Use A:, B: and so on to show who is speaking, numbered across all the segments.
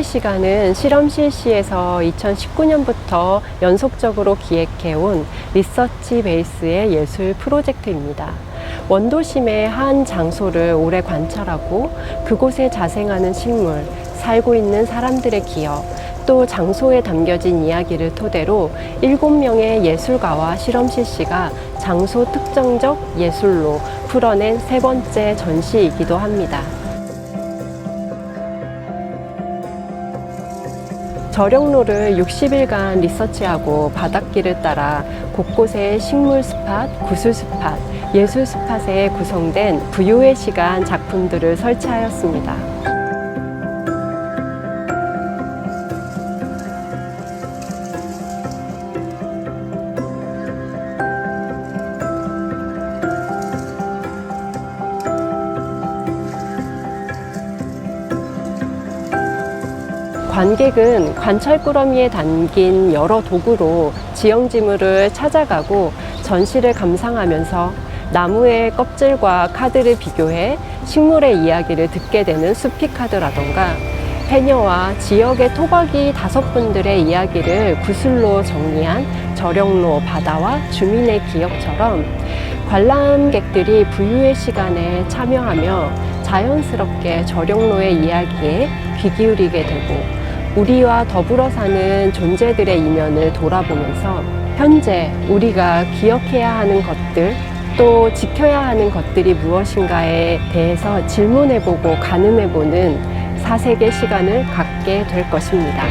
A: 시간은 실험실시에서 2019년부터 연속적으로 기획해온 리서치 베이스의 예술 프로젝트입니다. 원도심의 한 장소를 오래 관찰하고 그곳에 자생하는 식물, 살고 있는 사람들의 기억, 또 장소에 담겨진 이야기를 토대로 7명의 예술가와 실험실시가 장소 특정적 예술로 풀어낸 세 번째 전시이기도 합니다. 저력로를 60일간 리서치하고 바닷길을 따라 곳곳에 식물 스팟, 구슬 스팟, 예술 스팟에 구성된 부유의 시간 작품들을 설치하였습니다. 관객은 관찰꾸러미에 담긴 여러 도구로 지형지물을 찾아가고 전시를 감상하면서 나무의 껍질과 카드를 비교해 식물의 이야기를 듣게 되는 수피카드라던가 해녀와 지역의 토박이 5분들의 이야기를 구슬로 정리한 저력로 바다와 주민의 기억처럼 관람객들이 부유의 시간에 참여하며 자연스럽게 저력로의 이야기에 귀 기울이게 되고 우리와 더불어 사는 존재들의 이면을 돌아보면서 현재 우리가 기억해야 하는 것들 또 지켜야 하는 것들이 무엇인가에 대해서 질문해보고 가늠해보는 사색의 시간을 갖게 될 것입니다.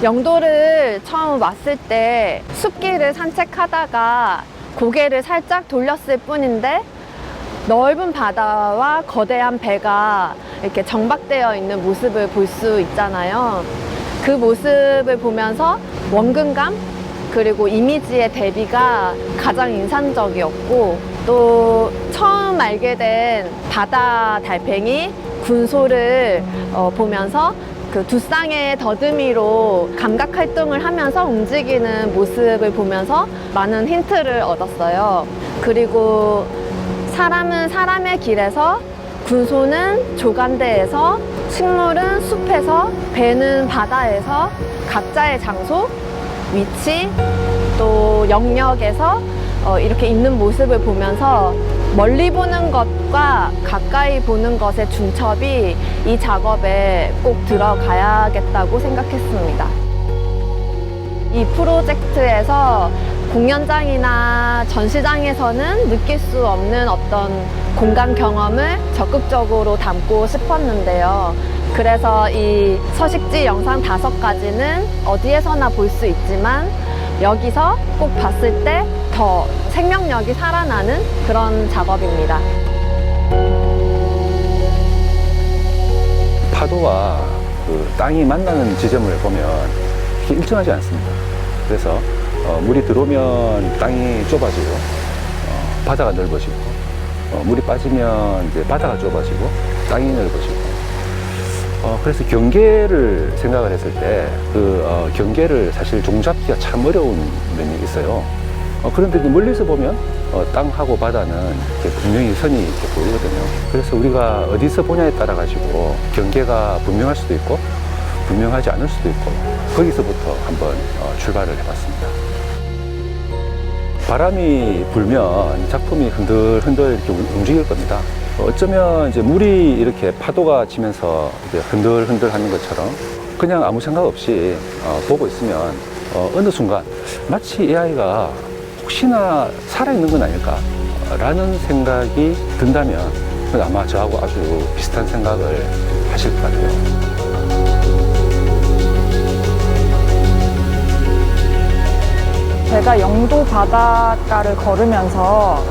B: 영도를 처음 왔을 때 숲길을 산책하다가 고개를 살짝 돌렸을 뿐인데 넓은 바다와 거대한 배가 이렇게 정박되어 있는 모습을 볼 수 있잖아요. 그 모습을 보면서 원근감 그리고 이미지의 대비가 가장 인상적이었고 또 처음 알게 된 바다 달팽이 군소를 보면서 그 두 쌍의 더듬이로 감각 활동을 하면서 움직이는 모습을 보면서 많은 힌트를 얻었어요. 그리고 사람은 사람의 길에서, 군소는 조간대에서, 식물은 숲에서, 배는 바다에서 각자의 장소, 위치, 또 영역에서 이렇게 있는 모습을 보면서 멀리 보는 것과 가까이 보는 것의 중첩이 이 작업에 꼭 들어가야겠다고 생각했습니다. 이 프로젝트에서 공연장이나 전시장에서는 느낄 수 없는 어떤 공간 경험을 적극적으로 담고 싶었는데요. 그래서 이 서식지 영상 5가지는 어디에서나 볼 수 있지만 여기서 꼭 봤을 때 더 생명력이 살아나는 그런 작업입니다.
C: 파도와 그 땅이 만나는 지점을 보면 이렇게 일정하지 않습니다. 그래서 물이 들어오면 땅이 좁아지고 바다가 넓어지고 물이 빠지면 이제 바다가 좁아지고 땅이 넓어지고 그래서 경계를 생각을 했을 때 그 경계를 사실 종잡기가 참 어려운 면이 있어요. 그런데 멀리서 보면 땅하고 바다는 이렇게 분명히 선이 이렇게 보이거든요. 그래서 우리가 어디서 보냐에 따라 가지고 경계가 분명할 수도 있고 분명하지 않을 수도 있고 거기서부터 한번 출발을 해봤습니다. 바람이 불면 작품이 흔들흔들 이렇게 움직일 겁니다. 어쩌면 이제 물이 이렇게 파도가 치면서 이제 흔들흔들 하는 것처럼 그냥 아무 생각 없이 보고 있으면 어느 순간 마치 이 아이가 혹시나 살아있는 건 아닐까 라는 생각이 든다면 아마 저하고 아주 비슷한 생각을 하실 것 같아요.
D: 제가 영도 바닷가를 걸으면서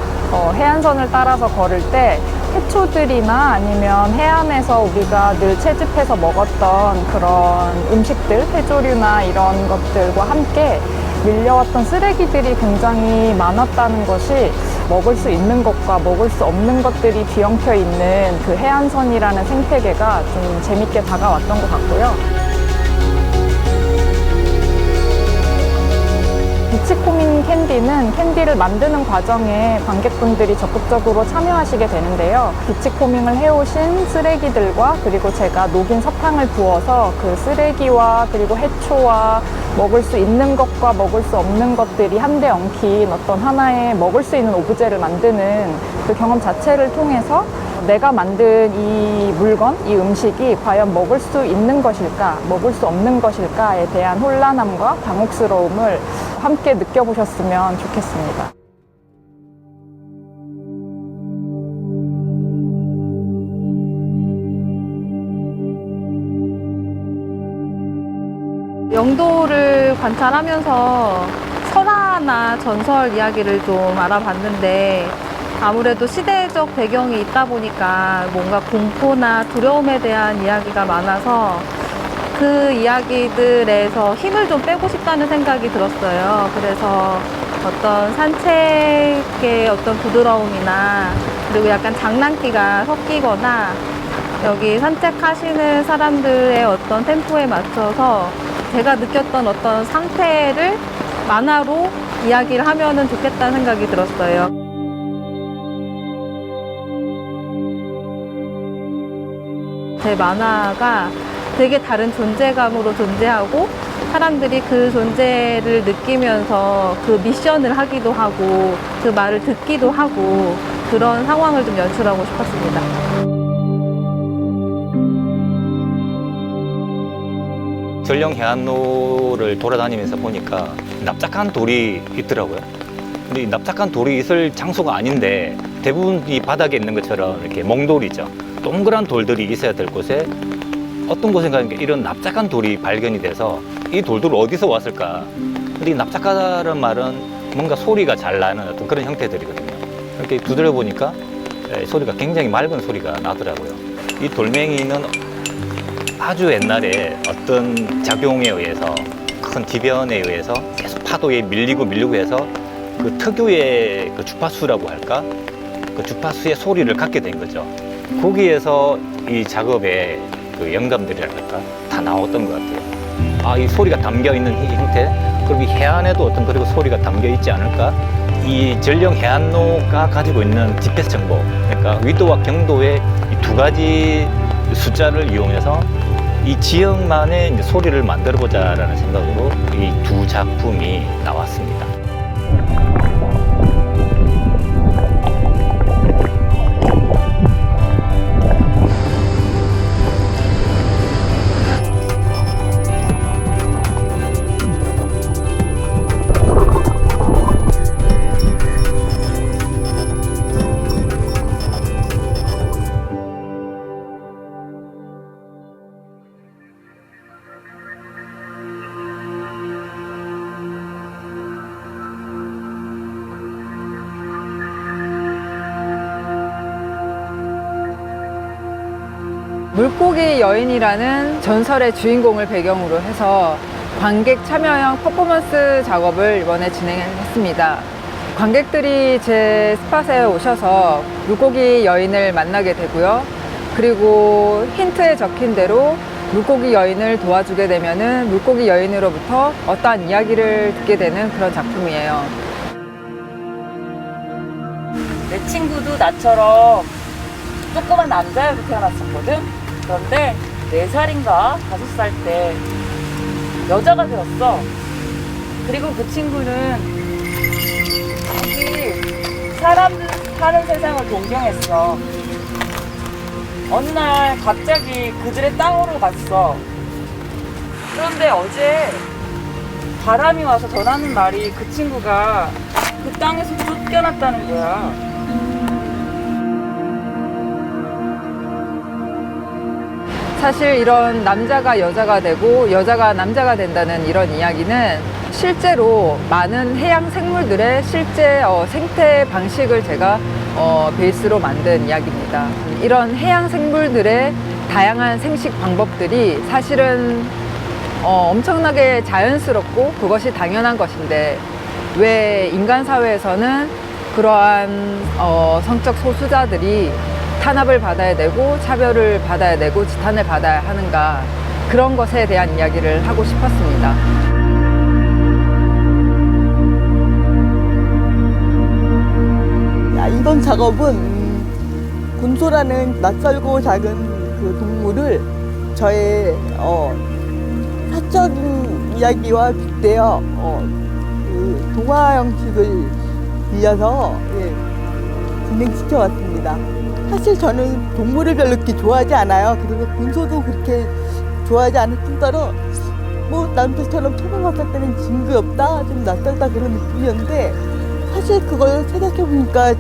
D: 해안선을 따라서 걸을 때 해초들이나 아니면 해안에서 우리가 늘 채집해서 먹었던 그런 음식들, 해조류나 이런 것들과 함께 밀려왔던 쓰레기들이 굉장히 많았다는 것이 먹을 수 있는 것과 먹을 수 없는 것들이 뒤엉켜 있는 그 해안선이라는 생태계가 좀 재밌게 다가왔던 것 같고요. 비치코밍 캔디는 캔디를 만드는 과정에 관객분들이 적극적으로 참여하시게 되는데요. 비치코밍을 해오신 쓰레기들과 그리고 제가 녹인 설탕을 부어서 그 쓰레기와 그리고 해초와 먹을 수 있는 것과 먹을 수 없는 것들이 한데 엉킨 어떤 하나의 먹을 수 있는 오브제를 만드는 그 경험 자체를 통해서 내가 만든 이 물건, 이 음식이 과연 먹을 수 있는 것일까, 먹을 수 없는 것일까에 대한 혼란함과 당혹스러움을 함께 느껴보셨으면 좋겠습니다.
E: 영도를 관찰하면서 설화나 전설 이야기를 좀 알아봤는데 아무래도 시대적 배경이 있다 보니까 뭔가 공포나 두려움에 대한 이야기가 많아서 그 이야기들에서 힘을 좀 빼고 싶다는 생각이 들었어요. 그래서 어떤 산책의 어떤 부드러움이나 그리고 약간 장난기가 섞이거나 여기 산책하시는 사람들의 어떤 템포에 맞춰서 제가 느꼈던 어떤 상태를 만화로 이야기를 하면은 좋겠다는 생각이 들었어요. 제 만화가 되게 다른 존재감으로 존재하고 사람들이 그 존재를 느끼면서 그 미션을 하기도 하고 그 말을 듣기도 하고 그런 상황을 좀 연출하고 싶었습니다.
F: 전령 해안로를 돌아다니면서 보니까 납작한 돌이 있더라고요. 근데 이 납작한 돌이 있을 장소가 아닌데 대부분 이 바닥에 있는 것처럼 이렇게 몽돌이죠. 동그란 돌들이 있어야 될 곳에 어떤 곳인가 이런 납작한 돌이 발견이 돼서 이 돌들은 어디서 왔을까? 근데 이 납작하다는 말은 뭔가 소리가 잘 나는 어떤 그런 형태들이거든요. 이렇게 두드려 보니까 소리가 굉장히 맑은 소리가 나더라고요. 이 돌멩이는 아주 옛날에 어떤 작용에 의해서 큰 지변에 의해서 계속 파도에 밀리고 해서 그 특유의 그 주파수라고 할까? 그 주파수의 소리를 갖게 된 거죠. 거기에서 이 작업의 그 영감들이랄까 다 나왔던 것 같아요. 아, 이 소리가 담겨 있는 이 형태, 그리고 이 해안에도 어떤 그리고 소리가 담겨 있지 않을까? 이 전령 해안로가 가지고 있는 GPS 정보, 그러니까 위도와 경도의 이 두 가지 숫자를 이용해서 이 지역만의 이제 소리를 만들어 보자라는 생각으로 이 두 작품이 나왔습니다.
G: 물고기 여인이라는 전설의 주인공을 배경으로 해서 관객 참여형 퍼포먼스 작업을 이번에 진행했습니다. 관객들이 제 스팟에 오셔서 물고기 여인을 만나게 되고요. 그리고 힌트에 적힌 대로 물고기 여인을 도와주게 되면은 물고기 여인으로부터 어떠한 이야기를 듣게 되는 그런 작품이에요.
H: 내 친구도 나처럼 조그만 남자애로 태어났었거든. 그런데 4살인가 5살 때 여자가 되었어. 그리고 그 친구는 여기 사람들 사는 세상을 동경했어. 어느 날 갑자기 그들의 땅으로 갔어. 그런데 어제 바람이 와서 전하는 말이 그 친구가 그 땅에서 쫓겨났다는 거야.
G: 사실 이런 남자가 여자가 되고 여자가 남자가 된다는 이런 이야기는 실제로 많은 해양 생물들의 실제 생태 방식을 제가 베이스로 만든 이야기입니다. 이런 해양 생물들의 다양한 생식 방법들이 사실은 엄청나게 자연스럽고 그것이 당연한 것인데 왜 인간 사회에서는 그러한 성적 소수자들이 탄압을 받아야 되고 차별을 받아야 되고 지탄을 받아야 하는가, 그런 것에 대한 이야기를 하고 싶었습니다.
I: 이번 작업은 군소라는 낯설고 작은 그 동물을 저의 사적인 이야기와 빗대어 그 동화 형식을 빌려서 진행시켜 왔습니다. 사실 저는 동물을 별로 그렇게 좋아하지 않아요. 그리고 군소도 그렇게 좋아하지 않을 뿐더러 뭐 남들처럼 처음 봤을 때는 징그럽다, 좀 낯설다 그런 느낌이었는데, 사실 그걸 생각해보니까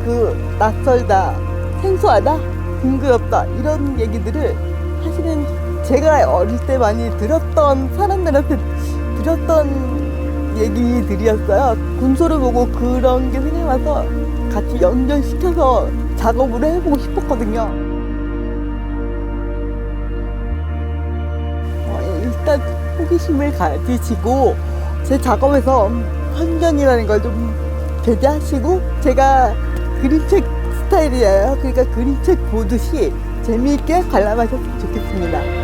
I: 그 낯설다, 생소하다, 징그럽다 이런 얘기들을 사실은 제가 어릴 때 많이 들었던, 사람들한테 들었던 얘기들이었어요. 군소를 보고 그런 게 생각나서 같이 연결시켜서 작업을 해보고 싶었거든요. 일단 호기심을 가지시고 제 작업에서 환경이라는 걸 좀 배제하시고, 제가 그림책 스타일이에요. 그러니까 그림책 보듯이 재미있게 관람하셨으면 좋겠습니다.